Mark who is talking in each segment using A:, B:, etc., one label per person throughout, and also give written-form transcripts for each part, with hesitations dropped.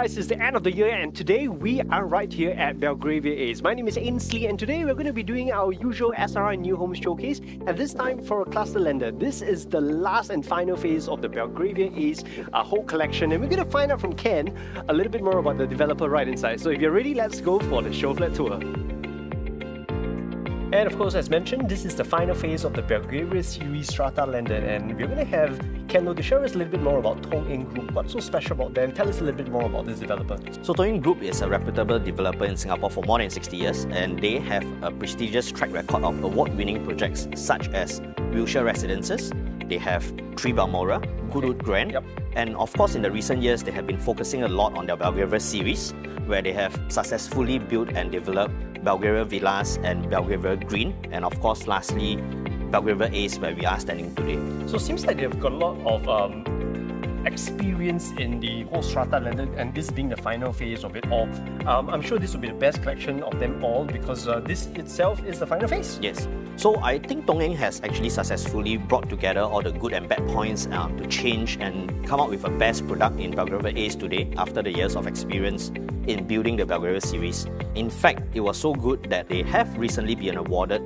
A: guys, it's the end of the year and today we are right here at Belgravia Ace. My name is Ainsley and today we're going to be doing our usual SRI New Home Showcase, and this time for a cluster lender. This is the last and final phase of the Belgravia Ace whole collection, and we're going to find out from Ken a little bit more about the developer right inside. So if you're ready, let's go for the show flat tour. And of course, as mentioned, this is the final phase of the Belgravia series Strata Lender, and we're going to have Ken to share us a little bit more about Tong Eng Group. What's so special about them? Tell us a little bit more about this developer.
B: So Tong Eng Group is a reputable developer in Singapore for more than 60 years, and they have a prestigious track record of award-winning projects such as Wilshire Residences. They have Three Balmoral, Goodwood Grand, and of course in the recent years they have been focusing a lot on their Belgravia series, where they have successfully built and developed Belgravia Villas and Belgravia Green, and of course lastly Belgravia Ace, where we are standing today.
A: So it seems like they've got a lot of experience in the whole Strata Lender, and this being the final phase of it all. I'm sure this will be the best collection of them all because this itself is the final phase.
B: Yes. So I think Tong Eng has actually successfully brought together all the good and bad points to change and come up with a best product in Belgravia Ace today after the years of experience in building the Belgravia series. In fact, it was so good that they have recently been awarded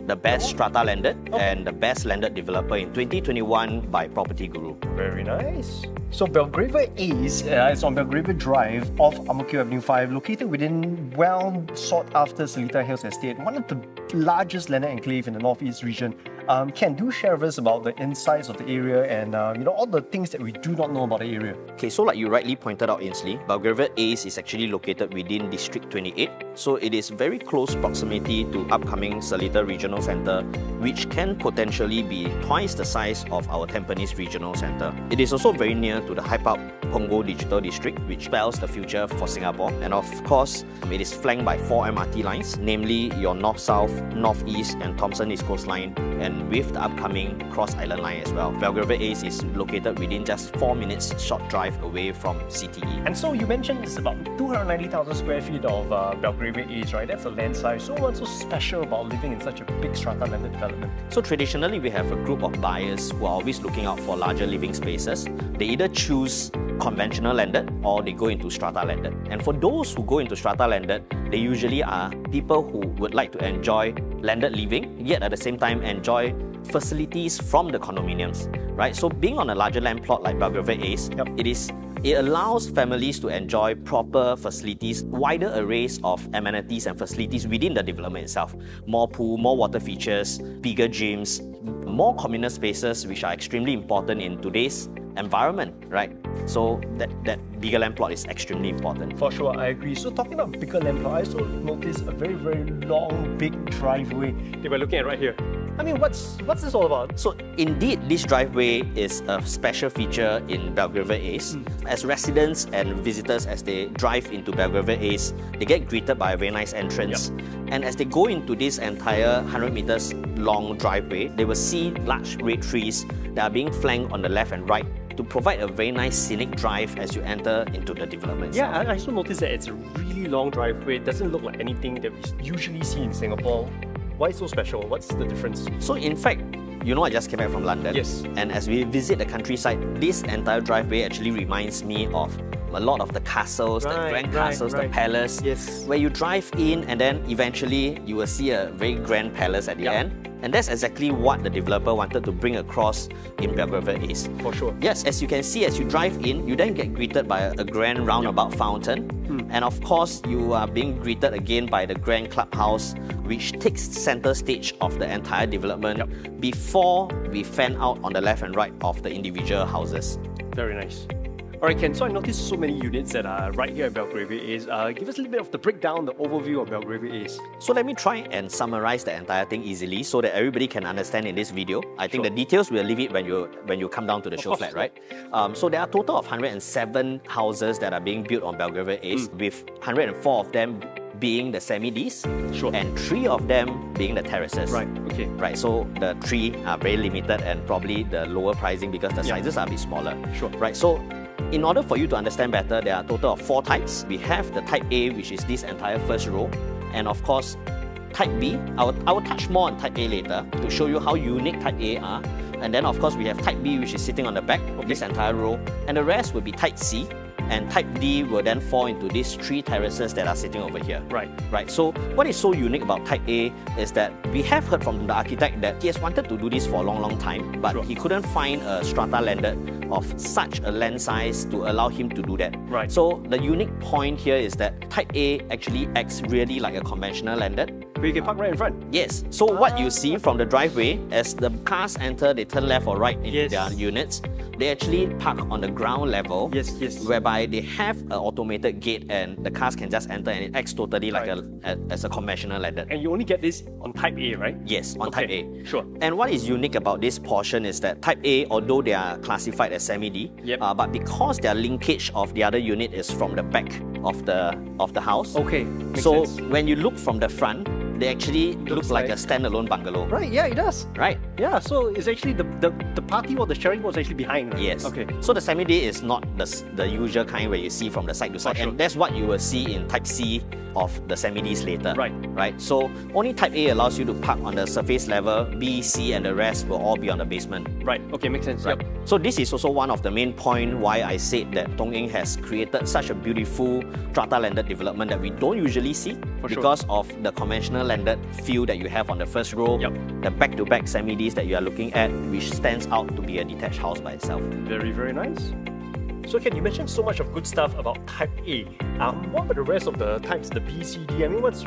B: the Best Strata Lender and the Best Landed Developer in 2021 by Property Guru.
A: Very nice. So Belgravia Ace is on Belgravia Drive off Ang Mo Kio Avenue 5, located within well sought after Seletar Hills Estate, one of the largest landed enclave in the northeast region. Ken, do share with us about the insights of the area and all the things that we do not know about the area.
B: Okay, so like you rightly pointed out, Ainsley, Belgravia Ace is actually located within District 28, so it is very close proximity to upcoming Seletar Regional Centre, which can potentially be twice the size of our Tampines Regional Centre. It is also very near to the hype-up Punggol Digital District, which spells the future for Singapore. And of course, it is flanked by 4 MRT lines, namely your North-South, North-East and Thomson East Coast Line, and with the upcoming Cross Island Line as well. Belgravia Ace is located within just 4 minutes short drive away from CTE.
A: And so you mentioned it's about 290,000 square feet of Belgravia Ace, right? That's a land size. So what's so special about living in such a big strata landed development?
B: So traditionally, we have a group of buyers who are always looking out for larger living spaces. They either choose conventional landed or they go into strata landed. And for those who go into strata landed, they usually are people who would like to enjoy landed living, yet at the same time enjoy facilities from the condominiums, right? So being on a larger land plot like Belgravia Ace, it allows families to enjoy proper facilities, wider arrays of amenities and facilities within the development itself. More pool, more water features, bigger gyms, more communal spaces, which are extremely important in today's environment, right? So that bigger land plot is extremely important.
A: For sure, I agree. So talking about bigger land plot, I also noticed a very, very long, big driveway that we're looking at right here. I mean, what's this all about?
B: So indeed, this driveway is a special feature in Belgravia Ace. As residents and visitors, as they drive into Belgravia Ace, they get greeted by a very nice entrance. And as they go into this entire 100 meters long driveway, they will see large red trees that are being flanked on the left and right to provide a very nice scenic drive as you enter into the development.
A: Yeah, I also noticed that it's a really long driveway. It doesn't look like anything that we usually see in Singapore. Why so special? What's the difference?
B: So in fact, I just came back from London.
A: Yes.
B: And as we visit the countryside, this entire driveway actually reminds me of a lot of the castles, the grand castles, the palace, where you drive in and then eventually you will see a very grand palace at the end. And that's exactly what the developer wanted to bring across in Belgravia Ace.
A: For sure.
B: Yes, as you can see, as you drive in, you then get greeted by a grand roundabout fountain. And of course, you are being greeted again by the grand clubhouse, which takes center stage of the entire development before we fan out on the left and right of the individual houses.
A: Very nice. Alright Ken, so I noticed so many units that are right here at Belgravia Ace. Give us a little bit of the breakdown, the overview of Belgravia Ace.
B: So let me try and summarize the entire thing easily so that everybody can understand in this video. I think the details we'll leave it when you come down to the show flat, right? So there are a total of 107 houses that are being built on Belgravia Ace, with 104 of them being the semi-Ds and 3 of them being the terraces.
A: Right, okay.
B: Right, so the 3 are very limited and probably the lower pricing because the sizes are a bit smaller. Right, so in order for you to understand better, there are a total of 4 types. We have the type A, which is this entire first row, and of course type B. I will touch more on type A later to show you how unique type A are. And then of course we have type B, which is sitting on the back of this entire row, and the rest will be type C, and Type D will then fall into these 3 terraces that are sitting over here.
A: Right.
B: Right. So what is so unique about Type A is that we have heard from the architect that he has wanted to do this for a long time, but he couldn't find a strata landed of such a land size to allow him to do that.
A: Right.
B: So the unique point here is that Type A actually acts really like a conventional landed.
A: Where you can park right in front.
B: Yes. So what you see from the driveway, as the cars enter, they turn left or right in their units. They actually park on the ground level, whereby they have an automated gate and the cars can just enter, and it acts totally like as a conventional landed.
A: And you only get this on Type A, right?
B: Yes, on Type A.
A: Sure.
B: And what is unique about this portion is that Type A, although they are classified as semi-D, but because their linkage of the other unit is from the back of the house,
A: makes
B: so
A: sense.
B: when you look from the front, they actually look like a standalone bungalow.
A: Right, yeah, it does.
B: Right.
A: Yeah, so it's actually the party or the sharing was actually behind, right?
B: Yes.
A: Okay.
B: So the semi-D is not the usual kind where you see from the side to side, and that's what you will see in Type C of the semi-Ds later.
A: Right.
B: Right. So only Type A allows you to park on the surface level. B, C, and the rest will all be on the basement.
A: Right. Okay, makes sense.
B: Right.
A: Yep.
B: So this is also one of the main points why I said that Tong Eng has created such a beautiful strata landed development that we don't usually see because of the conventional landed feel that you have on the first row, the back-to-back semi-Ds that you are looking at, which stands out to be a detached house by itself.
A: Very, very nice. So Ken, you mentioned so much of good stuff about Type A. What about the rest of the types, the B, C, D? I mean, what's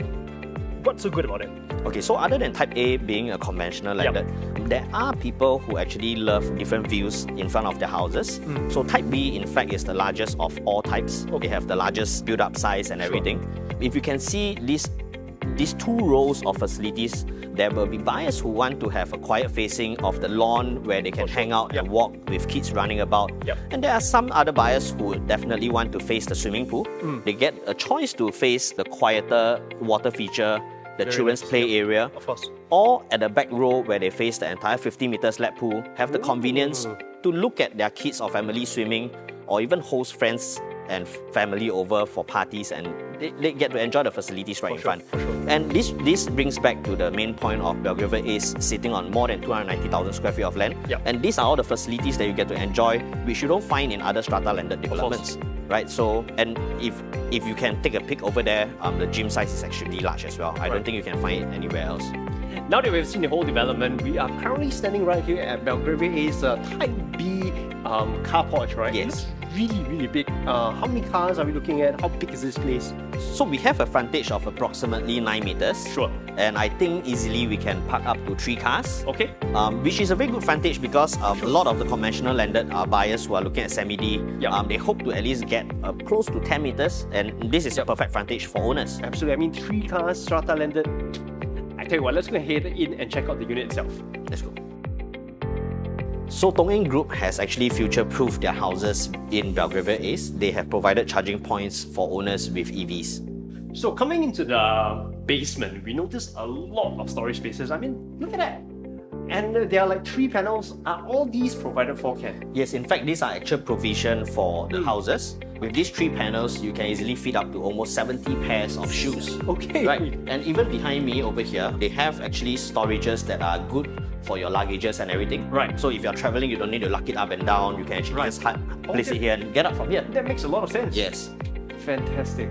A: so good about it?
B: Okay, so other than Type A being a conventional landed, there are people who actually love different views in front of their houses. So Type B, in fact, is the largest of all types. They have the largest build-up size and everything. If you can see these 2 rows of facilities, there will be buyers who want to have a quiet facing of the lawn where they can hang out and walk with kids running about. And there are some other buyers who would definitely want to face the swimming pool. They get a choice to face the quieter water feature, the children's play area, or at the back row where they face the entire 50-meter slab pool, have the convenience to look at their kids or family swimming, or even host friends and family over for parties, and they get to enjoy the facilities right in front. And this brings back to the main point of Belgravia is sitting on more than 290,000 square feet of land. And these are all the facilities that you get to enjoy, which you don't find in other strata landed developments. Right, so, and if you can take a peek over there, the gym size is extremely large as well. I don't think you can find it anywhere else.
A: Now that we've seen the whole development, we are currently standing right here at Belgravia A's Type B car porch, right?
B: Yes.
A: It's really, really big. How many cars are we looking at? How big is this place?
B: So we have a frontage of approximately 9 meters. And I think easily we can park up to 3 cars. Which is a very good frontage because a lot of the conventional landed buyers who are looking at semi-D, they hope to at least get close to 10 meters, and this is a perfect frontage for owners.
A: Absolutely. I mean, 3 cars, strata landed. I tell you what, let's go head in and check out the unit itself.
B: Let's go. So Tong Eng Group has actually future-proofed their houses in Belgravia Ace. They have provided charging points for owners with EVs.
A: So coming into the basement, we noticed a lot of storage spaces. I mean, look at that. And there are like 3 panels. Are all these provided for, Ken?
B: Yes, in fact, these are actual provision for the houses. With these 3 panels, you can easily fit up to almost 70 pairs of shoes. Right? And even behind me over here, they have actually storages that are good for your luggages and everything. So if you're traveling, you don't need to lug it up and down. You can actually just place it here and get up from here.
A: That makes a lot of sense.
B: Yes.
A: Fantastic.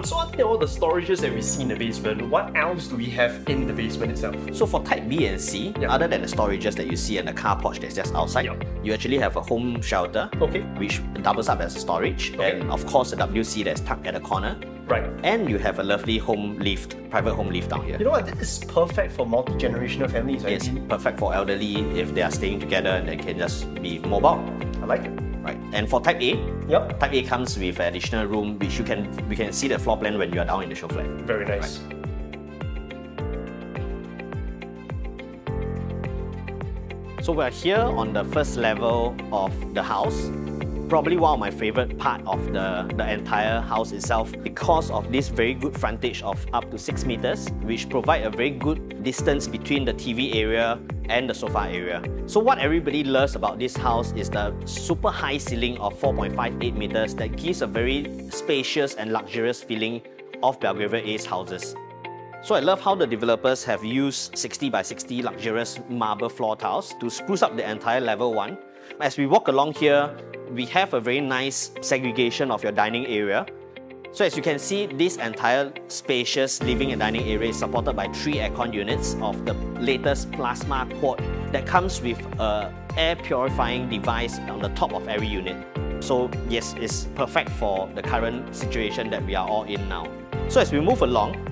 A: So other than all the storages that we see in the basement, what else do we have in the basement itself?
B: So for Type B and C, other than the storages that you see in the car porch that's just outside, you actually have a home shelter, which doubles up as storage, and of course the WC that's tucked at the corner. And you have a lovely home lift, private home lift down here.
A: You know what, this is perfect for multi-generational families, right?
B: Yes, perfect for elderly if they are staying together and they can just be mobile.
A: I like it.
B: Right. And for Type A, Type A comes with an additional room which we can see the floor plan when you are down in the show flat.
A: Very nice.
B: So we're here on the first level of the house. Probably one of my favorite part of the entire house itself because of this very good frontage of up to 6 meters, which provide a very good distance between the TV area and the sofa area. So what everybody loves about this house is the super high ceiling of 4.58 meters that gives a very spacious and luxurious feeling of Belgravia Ace houses. So I love how the developers have used 60 by 60 luxurious marble floor tiles to spruce up the entire level 1 As we walk along here, we have a very nice segregation of your dining area. So as you can see, this entire spacious living and dining area is supported by 3 aircon units of the latest plasma quad that comes with an air purifying device on the top of every unit. So yes, it's perfect for the current situation that we are all in now. So as we move along,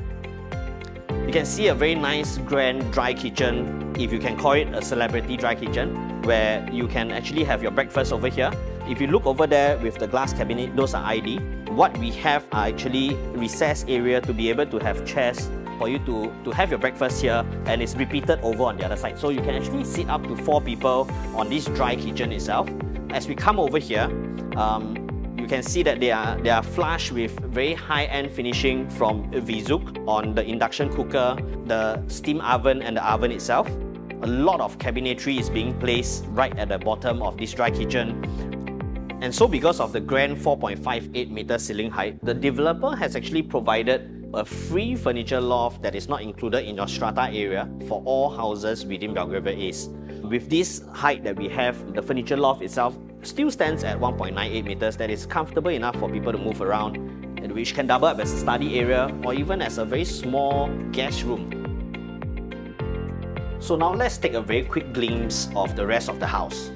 B: you can see a very nice grand dry kitchen, if you can call it a celebrity dry kitchen, where you can actually have your breakfast over here. If you look over there with the glass cabinet, those are ID. What we have are actually recessed area to be able to have chairs for you to have your breakfast here, and it's repeated over on the other side. So you can actually sit up to 4 people on this dry kitchen itself. As we come over here, you can see that they are flush with very high-end finishing from Vizuk on the induction cooker, the steam oven and the oven itself. A lot of cabinetry is being placed right at the bottom of this dry kitchen. And so because of the grand 4.58 meter ceiling height, the developer has actually provided a free furniture loft that is not included in your strata area for all houses within Belgravia East. With this height that we have, the furniture loft itself still stands at 1.98 meters. That is comfortable enough for people to move around, and which can double up as a study area or even as a very small guest room. So now let's take a very quick glimpse of the rest of the house.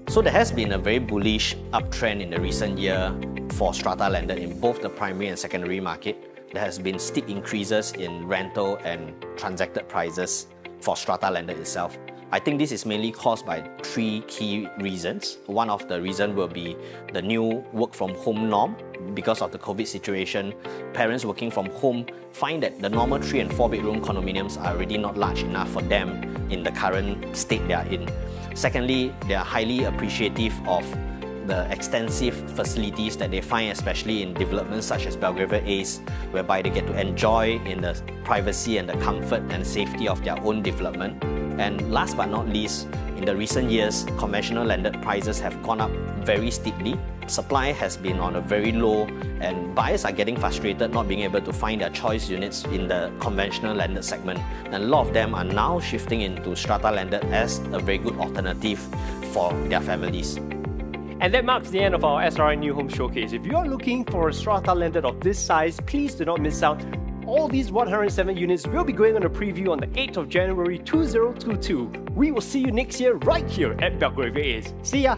B: So there has been a very bullish uptrend in the recent year for strata landed in both the primary and secondary market. There has been steep increases in rental and transacted prices for strata landed itself. I think this is mainly caused by 3 key reasons. One of the reasons will be the new work from home norm. Because of the COVID situation, parents working from home find that the normal 3 and 4 bedroom condominiums are already not large enough for them in the current state they are in. Secondly, they are highly appreciative of the extensive facilities that they find, especially in developments such as Belgravia East, whereby they get to enjoy in the privacy and the comfort and safety of their own development. And last but not least, in the recent years, conventional landed prices have gone up very steeply. Supply has been on a very low, and buyers are getting frustrated not being able to find their choice units in the conventional landed segment. And a lot of them are now shifting into strata landed as a very good alternative for their families.
A: And that marks the end of our SRI New Home Showcase. If you are looking for a strata landed of this size, please do not miss out. All these 107 units will be going on a preview on the 8th of January 2022. We will see you next year right here at Belgravia East. See ya!